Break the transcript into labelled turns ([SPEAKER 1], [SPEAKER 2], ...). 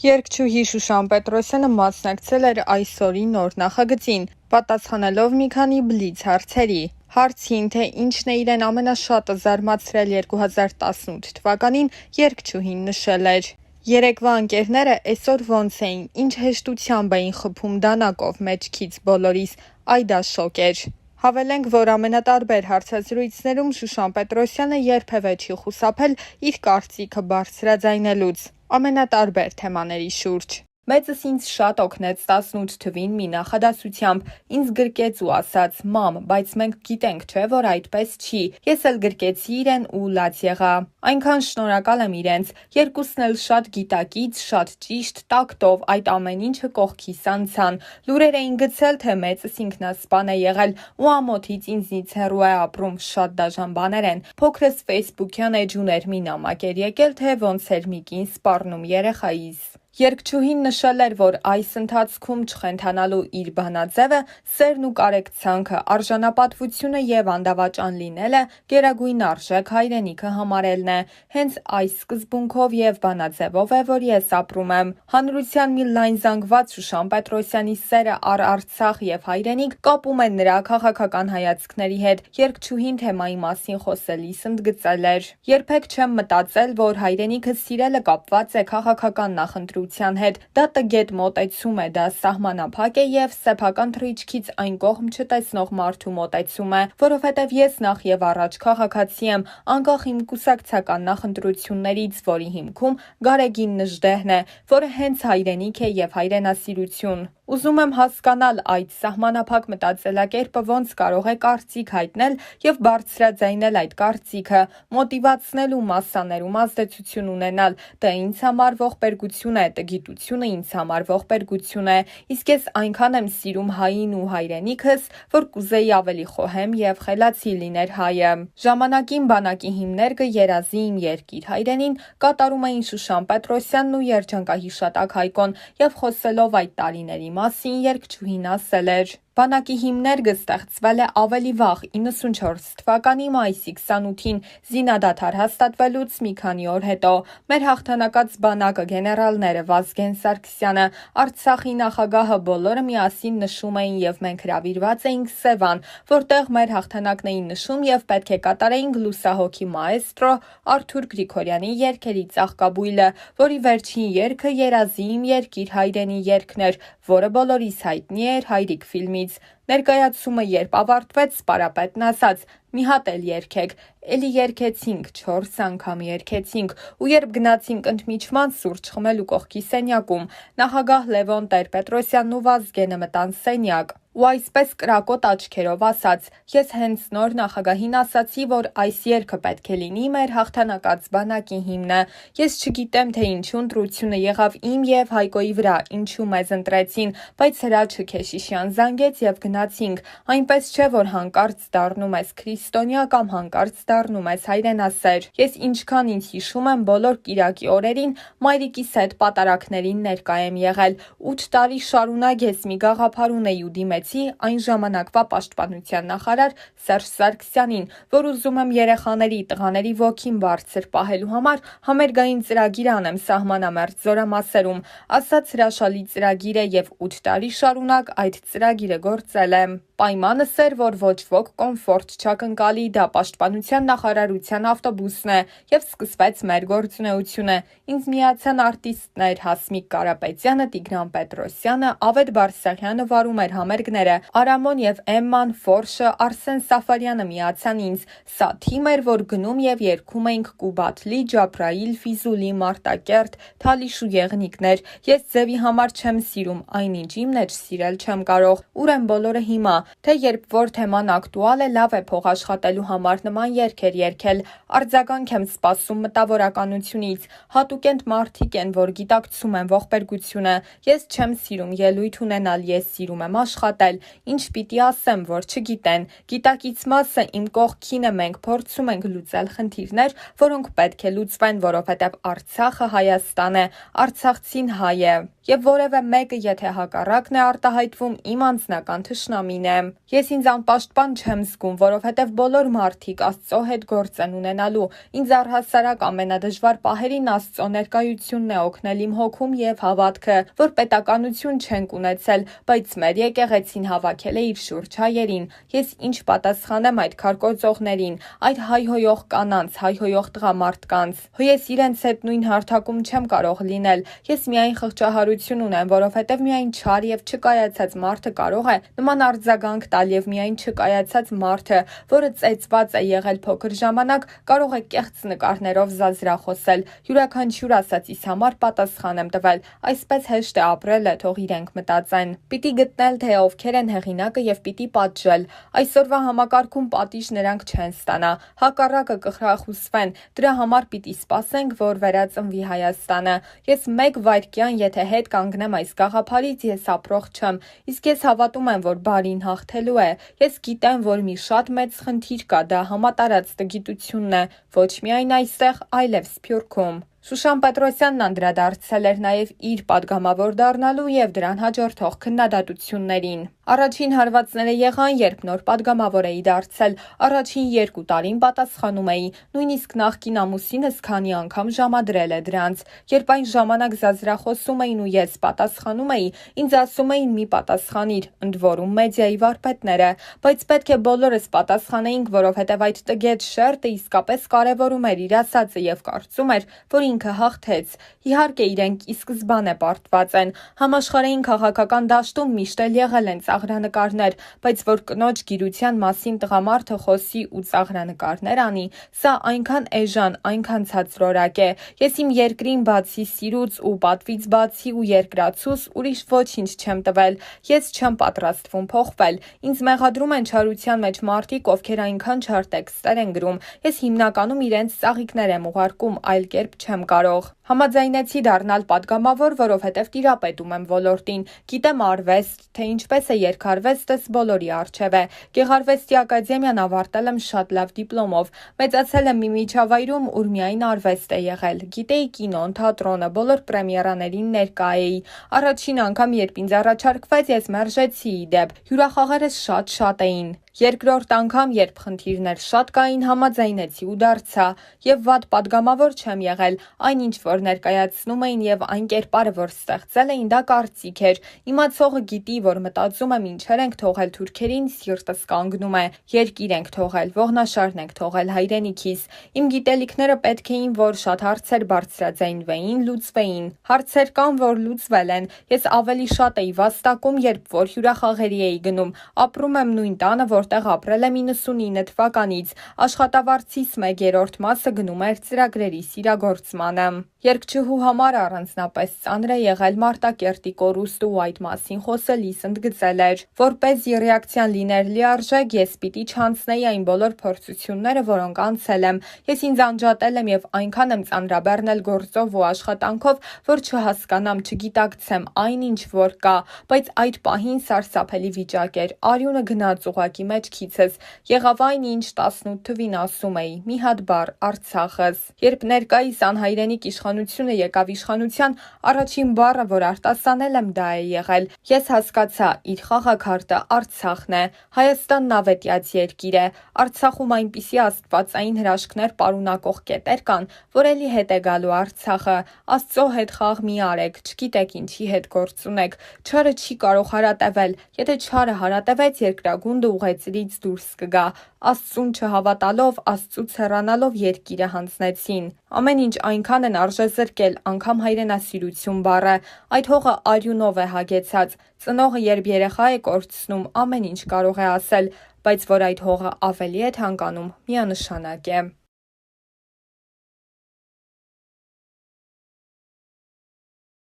[SPEAKER 1] Երգչուհի Շուշան Պետրոսյանը մասնակցել էր այսօրի նոր նախագծին, պատասխանելով մի քանի բլից հարցերի։ Հարցին, թե ինչն է իրեն ամենաշատը զարմացրել 2018 թվականին, երգչուհին նշել էր. «Երեկվա ընկերները այսօր ոնց էին, ինչ հեշտությամբ էին խփում դանակով մեջքից բոլորիս, այ դա շոկ էր»։ Հավելենք, որ ամենատարբեր հարցազրույցներում Շուշան Պետրոսյանը երբևէ չի խուսափել իր կարծիքը բարձրաձայնելուց, ամենատարբեր թեմաների շուրջ։ «Մեծս ինձ շատ օգնեց 18 թվին մի նախադասությամբ, ինձ գրկեց ու ասաց՝ մամ, բայց մենք գիտենք չէ, որ այդպես չի, ես էլ գրկեցի իրեն ու լաց եղա։ Այնքան շնորհակալ եմ իրենց, երկուսն էլ շատ գիտակից, շատ ճիշտ, տակտով այդ ամեն ինչը կողքիս անցան, լուրեր էին գցել, թե մեծս ինքնասպան է եղել ու ամոթից ինձնից հեռու է ապրում, շատ դաժան բաներ են, փոքրս ֆեյսբուքյան էջ ուներ մի նամակ էր եկել, թե ոնց էր մի կին սպառնում երեխայիս»։ Երգչուհին նշել էր, որ այս ընթացքում չխենթանալու իր բանաձևը, սերն ու կարեկցանքը, արժանապատվությունը եւ անդավաճան լինելը, գերագույն արժեք հայրենիքը համարելն է։ Հենց այս սկզբունքով եւ բանաձևով է, որ ես ապրում եմ։ Հանրության մի լայն զանգված Շուշան Պետրոսյանի սերը առ Արցախ եւ հայրենիք կապում է նրա քաղաքական հայացքների հետ։ Երգչուհին թեմայի մասին խոսելիս ընդգծել էր. «Երբեք չեմ մտածել, որ հայրենիքը սիրելը կապված է քաղաքական նախընտրության հետ։ Դա տգետ մոտեցում է, դա սահմանափակ է եւ սեփական թռիչքից այն կողմ չտեսնող մարդու մոտեցում է, որովհետեւ ես նախ եւ առաջ քաղաքացի եմ, անկախ իմ կուսակցական նախընտրություններից, որի հիմքում Գարեգին Նժդեհն է, որը հենց հայրենիք է եւ հայրենասիրություն։ Ուզում եմ հասկանալ այդ սահմանափակ մտածելակերպը ոնց կարող է կարծիք հայտնել եւ բարձրաձայնել այդ կարծիքը, մոտիվացնել ու մասսաներում ազդեցություն ունենալ, դա ինձ համար ողբերգություն է, տգիտությունը ինձ համար ողբերգություն է, իսկ ես այնքան եմ սիրում հային ու հայրենիքս, որ կուզեի ավելի խոհեմ եւ խելացի լիներ հայը»։ Ժամանակին բանակի հիմներգը «Երազի իմ երկիր հայրենին» կատարում էին Շուշան Պետրոսյանն ու երջանկահիշատակ Հայկոն եւ խոսելով այդ տարիների մասին երգչուհին ասել էր. «Բանակի հիմներգը ստեղծվել է ավելի վաղ 94 թվականի մայիսի 28-ին զինադադար հաստատվելուց մի քանի օր հետո։ Մեր հաղթանակած բանակը, գեներալները, Վազգեն Սարգսյանը, Արցախի նախագահը բոլորը միասին նշում էին եւ մենք հրավիրված էինք Սևան, որտեղ մեր հաղթանակն էին նշում եւ պետք է կատարեինք լուսահոգի մաեստրո Արթուր Գրիգորյանի երգերի ծաղկաբույլը, որի վերջին երգը «Երազի իմ երկիր հայրենի» երգն էր, որը բոլորիս հայտնի էր Հայրիկ ֆիլմից։ Ներկայացումը երբ ավարտվեց, Սպարապետն ասաց՝ մի հատ էլ երգեք, էլի երգեցինք, 4 անգամ երգեցինք, ու երբ գնացինք ընդմիջման սուրճ խմելու կողքի սենյակում, նախագահ Լևոն Տեր-Պետրոսյանն ու Վազգենը մտան սենյակ։ Ու այսպես կրակոտ աչքերով ասաց. «Ես հենց նոր նախագահին ասացի, որ այս երգը պետք է լինի մեր հաղթանակած բանակի հիմնը։ Ես չգիտեմ, թե ինչու ընտրությունը եղավ իմ եւ Հայկոյի վրա, ինչու մեզ ընտրեցին, բայց Հրաչը Քեշիշյան զանգեց եւ գնացինք։ Այնպես չէ, որ հանկարծ դառնում ես քրիստոնյա կամ հանկարծ դառնում ես հայրենասեր։ Ես ինչքան ինձ հիշում եմ, բոլոր կիրակի օրերին մայրիկիս հետ պատարակներին ներկա եմ եղել։ 8 տարի շարունակ ես մի գաղափար ունեի ու դիմեցի այն ժամանակվա պաշտպանության նախարար Սերժ Սարգսյանին, որ ուզում եմ երեխաների, տղաների ոգին բարձր պահելու համար համերգային ծրագիր անեմ սահմանամերձ զորամասերում։ Ասաց հրաշալի ծրագիր է եւ 8 տարի շարունակ այդ ծրագիրը գործել եմ։ Պայմանս էր, որ ոչ ոք կոմֆորտ չակնկալի, դա պաշտպանության նախարարության ավտոբուսն է եւ սկսվեց մեր գործունեությունը։ Ինձ միացան արտիստներ Հասմիկ Կարապետյանը, Տիգրան Պետրոսյանը, Ավետ Բարսեղյանը վարում էր համերգները, Արամոն եւ Էմման, Ֆորշը, Արսեն Սաֆարյանը միացան ինձ։ Սա թիմ էր, որ գնում եւ երգում էինք Կուբաթլի, Ջաբրայիլ, Ֆիզուլի, Մարտակերտ, Թալիշ ու Եղնիկներ։ Ես ձևի համար չեմ սիրում, այնինչ իմ մեջ սիրել չեմ կարող։ Ուր են բոլորը հիմա, թե երբ որ թեման ակտուալ է, լավ է փող աշխատելու համար նման երգեր երգել։ Արձագանք եմ սպասում մտավորականությունից։ Հատուկենտ մարդիկ են, որ գիտակցում են ողբերգությունը։ Ես չեմ սիրում ելույթ ունենալ, ես սիրում եմ աշխատել։ նկատել, ինչ պիտի ասեմ, որ չգիտեն։ Գիտակից մասը իմ կողքին է, մենք փորձում ենք լուծել խնդիրներ, որոնք պետք է լուծվեն, որովհետև Արցախը Հայաստան է, Արցախցին հայ է։ Եվ որևէ մեկը, եթե հակառակն է արտահայտվում, իմ անձնական թշնամին է։ Ես ինձ անպաշտպան չեմ զգում, որովհետև բոլոր մարդիկ Աստծո հետ գործ են ունենալու։ Ինձ առհասարակ ամենադժվար պահերին Աստծո ներկայությունն է օգնել իմ հոգում եւ հավատքը, որ պետականություն չենք ունեցել, բայց մեր եկեղեցին հավաքել է իր շուրջ հայերին։ Ես ինչ պատասխանեմ այդ քարկոծողներին, այդ հայհոյող կանանց, հայհոյող տղամարդկանց։ Ես իրենց հետ նույն հարթակում չեմ կարող լինել։ Ես միայն խղճահարություն ունեմ, որովհետև միայն չար եւ չկայացած մարդը կարող է նման արձագանք տալ եւ միայն չկայացած մարդը, որը ծեծված է եղել փոքր ժամանակ, կարող է կեղծ նկարներով զազրախոսել։ Յուրաքանչյուր ասածիս համար պատասխան եմ տվել։ Այսպես հեշտ է ապրելը, թող իրենք մտածեն։ Պիտի գտնել, թե ովքեր են հեղինակը եւ պիտի պատժել։ Այսօրվա համակարգում պատիժ նրանք չեն ստանա, հակառակը կխրախուսվեն։ Դրա համար պիտի սպասենք, որ վերածնվի Հայաստանը։ Ես մեկ վայրկյան, եթե հետ կանգնեմ այս գաղափարից, ես ապրող չեմ։ Իսկ ես հավատում եմ, որ բարին հաղթելու է։ Ես գիտեմ, որ մի շատ մեծ խնդիր կա, դա համատարած տգիտությունն է, ոչ միայն այստեղ, այլև Սփյուռքում։ Շուշան Պետրոսյանն անդրադարձել էր նաև իր падգամավոր դառնալու եւ դրան հաջորդող քննադատություններին։ Առաջին հարվածները եղան, երբ նոր падգամավոր էի դարձել, առաջին 2 տարին պատասխանում էի, նույնիսկ նախկին ամուսինս քանի անգամ ժամադրել է դրանց։ Երբ այն ժամանակ զազրախոսում էին ու ես պատասխանում էի, ինձ ասում էին մի պատասխանիր, ընդ որում մեդիայի վարպետները, բայց պետք է բոլորս պատասխանեինք, որովհետև այդ տգետ շերտը իսկապես կարևորում էր իր ասածը եւ կարծում էր, որ ինքը հաղթեց։ Իհարկե իրենք ի սկզբանե պարտված են։ Համաշխարհային քաղաքական դաշտում միշտ էլ եղել են ծաղրանկարներ, բայց որ կնոջ գիրության մասին տղամարդը խոսի ու ծաղրանկարներ անի, սա այնքան էժան, այնքան ցածրորակ է։ Ես իմ երկրին բացի սիրուց ու պատվից բացի ու երկրացուս ուրիշ ոչինչ չեմ տվել։ Ես չեմ պատրաստվում փոխվել։ Ինձ մեղադրում են չարության մեջ մարդիկ, ովքեր այնքան չար տեքստեր են գրում։ Ես հիմնականում իրենց ծաղիկներ եմ ուղարկում, այլ կերպ չեմ կարող։ Համաձայնեցի դառնալ падգամավոր, որովհետև տիրապետում եմ ոլորտին, գիտեմ արվեստ, թե ինչպես է երգարվեստս բոլորի առջև է։ Գեղարվեստի ակադեմիան ավարտել եմ շատ լավ դիպլոմով։ Մեծացել եմ մի միջավայրում, ուր միայն արվեստ է եղել։ Գիտեի կինոն, թատրոնը, բոլոր պրեմիերաներին ներկա էի։ Առաջին անգամ, երբ ինձ առաջարկվեց, ես մերժեցի ի դեպ։ Հյուրախաղերս շատ էին։ Երկրորդ անգամ, երբ խնդիրներ շատ կային, համաձայնեցի ու դարձա։ Եվ վատ падգամավոր չեմ եղել, այնինչ որ ներկայացնում էին եւ այն կերպարը, որ ստեղծել էին, դա կարծիք էր։ Իմացողը գիտի, որ մտածում եմ ինչեր ենք թողել թուրքերին, սիրտս կանգնում է։ Երկիր ենք թողել, ողնաշարն ենք թողել հայրենիքիս։ Իմ գիտելիքները պետք էին, որ շատ հարցեր բարձրաձայնվեին, լուծվեին։ Հարցեր կան, որ լուծվել են։ Ես ավելի շատ էի վաստակում, երբ որ հյուրախաղերի էի գնում։ Ապրում եմ նույն տանը, որտեղ ապրել եմ 99 թվականից։ Աշխատավարձիս 1/3 մասը գնում էր ծրագրերի սիրագործմանը։ Երգչուհու համար առանձնապես ծանր է եղել Մարտակերտի կորուստը ու այդ մասին խոսելիս ընդգծել էր, որպեսզի ռեակցիան լիներ լիարժեք, ես պիտի չանցնեի այն բոլոր փորձությունները, որոնք անցել եմ։ Ես ինձ անջատել եմ եւ այնքան եմ ծանրաբեռնել գործով ու աշխատանքով, որ չհասկանամ, չգիտակցեմ այն ինչ որ կա, բայց այդ պահին սարսափելի վիճակ էր։ Արյունը գնաց ուղակի մեջքիցս։ Եղավ այն, ինչ 18 թվին ասում էի՝ մի հատ բառ Արցախս։ Երբ ներկայիս անհայրենիք իշխանությունը եկավ իշխանության, առաջին բառը, որ արտասանել եմ, դա է եղել։ Ես հասկացա, իր խաղաքարտը Արցախն է։ Հայաստանն ավետյաց երկիր է։ Արցախում այնպիսի աստվածային հրաշքներ պարունակող կետեր կան, որ էլի հետ է գալու Արցախը։ Աստծո հետ խաղ մի արեք, չգիտեք ինչի հետ գործ ունեք։ Չարը չի կարող հարատևել։ Եթե չարը հարատևեց, երկրագունդը ուղեծրից դուրս կգա։ Աստծուն չհավատալով, Աստծուց հեռանալով երկիրը հանձնեցին։ Ամեն ինչ այնքան են արժեզրկել, անգամ հայրենասիրություն բառը։ Այդ հողը արյունով է հագեցած։ Ծնողը երբ երեխա է կորցնում, ամեն ինչ կարող է ասել, բայց որ այդ հողը ավելի է թանկանում, միանշանակ է։